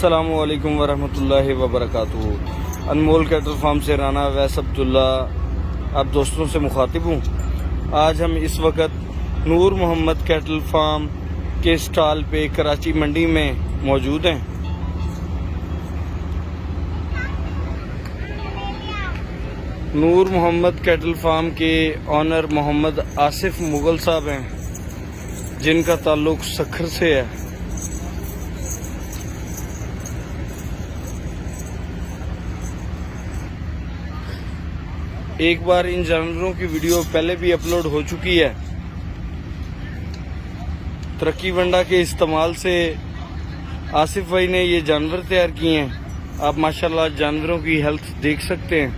अस्सलामुअलैकुम वरहमतुल्लाहि वबरकातुहू। अनमोल cattle farm से राना वैस अब्दुल्ला आप दोस्तों से मुखातिब हूँ। आज हम इस वक्त नूर मोहम्मद कैटल फार्म के स्टॉल पे कराची मंडी में मौजूद हैं। नूर मोहम्मद कैटल फार्म के ऑनर मोहम्मद आसिफ मुगल साहब हैं, जिनका ताल्लुक सखर से है। एक बार इन जानवरों की वीडियो पहले भी अपलोड हो चुकी है। तरक्की वंडा के इस्तेमाल से आसिफ भाई ने ये जानवर तैयार किए हैं। आप माशाल्लाह जानवरों की हेल्थ देख सकते हैं।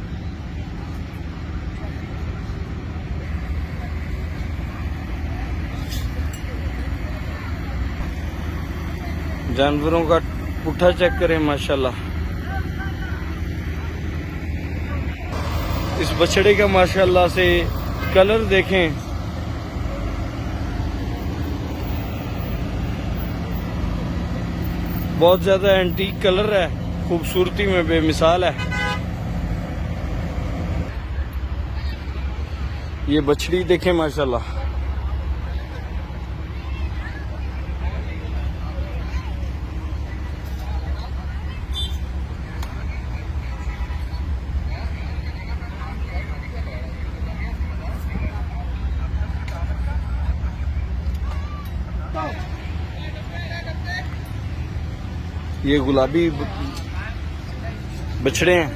जानवरों का पुट्ठा चेक करें माशाल्लाह। इस बछड़े का माशाल्लाह से कलर देखें, बहुत ज्यादा एंटीक कलर है, खूबसूरती में बेमिसाल है। ये बछड़ी देखें माशाल्लाह। ये गुलाबी बछड़े हैं,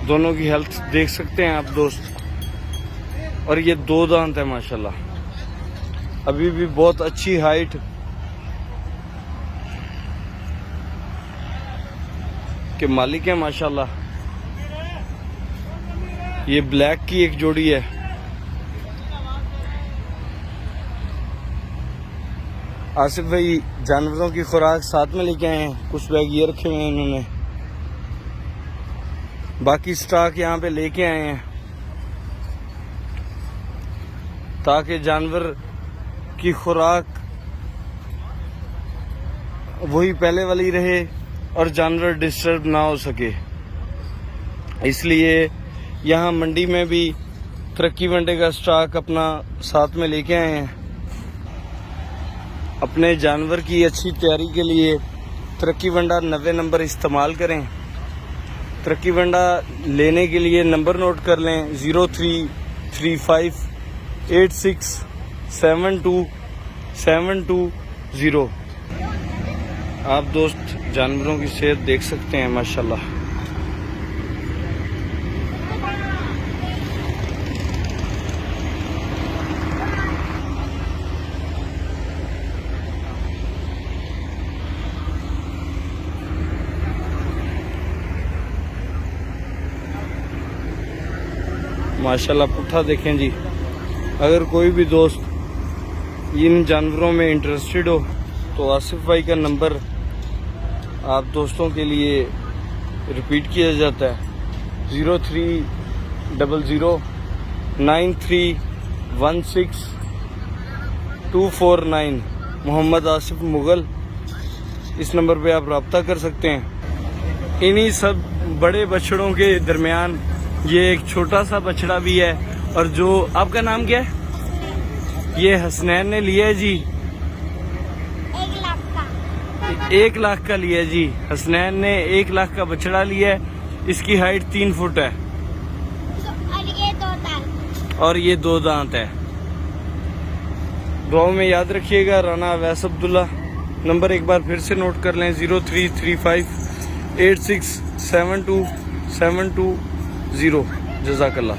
दोनों की हेल्थ देख सकते हैं आप दोस्त। और ये 2 दांत है माशाल्लाह, अभी भी बहुत अच्छी हाइट। के मालिक है माशाल्लाह। ये ब्लैक की एक जोड़ी है। आसिफ भाई जानवरों की खुराक साथ में लेके आए हैं। कुछ बैग ये रखे हुए हैं इन्होंने, बाकी स्टॉक यहाँ पे लेके आए हैं ताकि जानवर की खुराक वही पहले वाली रहे और जानवर डिस्टर्ब ना हो सके। इसलिए यहाँ मंडी में भी तरक्की वंडे का स्टॉक अपना साथ में लेके आए हैं। अपने जानवर की अच्छी तैयारी के लिए तरक्की वंडा 90 नंबर इस्तेमाल करें। तरक्की वंडा लेने के लिए नंबर नोट कर लें 0335867270। आप दोस्त जानवरों की सेहत देख सकते हैं माशाल्लाह। माशाल्लाह पुट्ठा देखें जी। अगर कोई भी दोस्त इन जानवरों में इंटरेस्टेड हो तो आसिफ भाई का नंबर आप दोस्तों के लिए रिपीट किया जाता है 0300931624 मोहम्मद आसिफ मुगल। इस नंबर पे आप रब्ता कर सकते हैं। इन्हीं सब बड़े बछड़ों के दरमियान ये एक छोटा सा बछड़ा भी है। और जो आपका नाम क्या है? ये हसनैन ने लिया है जी, 1 लाख का। 1 लाख का लिया है जी। हसनैन ने 1 लाख का बछड़ा लिया है। इसकी हाइट 3 फुट है और ये 2 दांत है। दुआओं में याद रखिएगा राना वैस अब्दुल्ला। नंबर एक बार फिर से नोट कर लें 0335867270। जज़ाकल्लाह।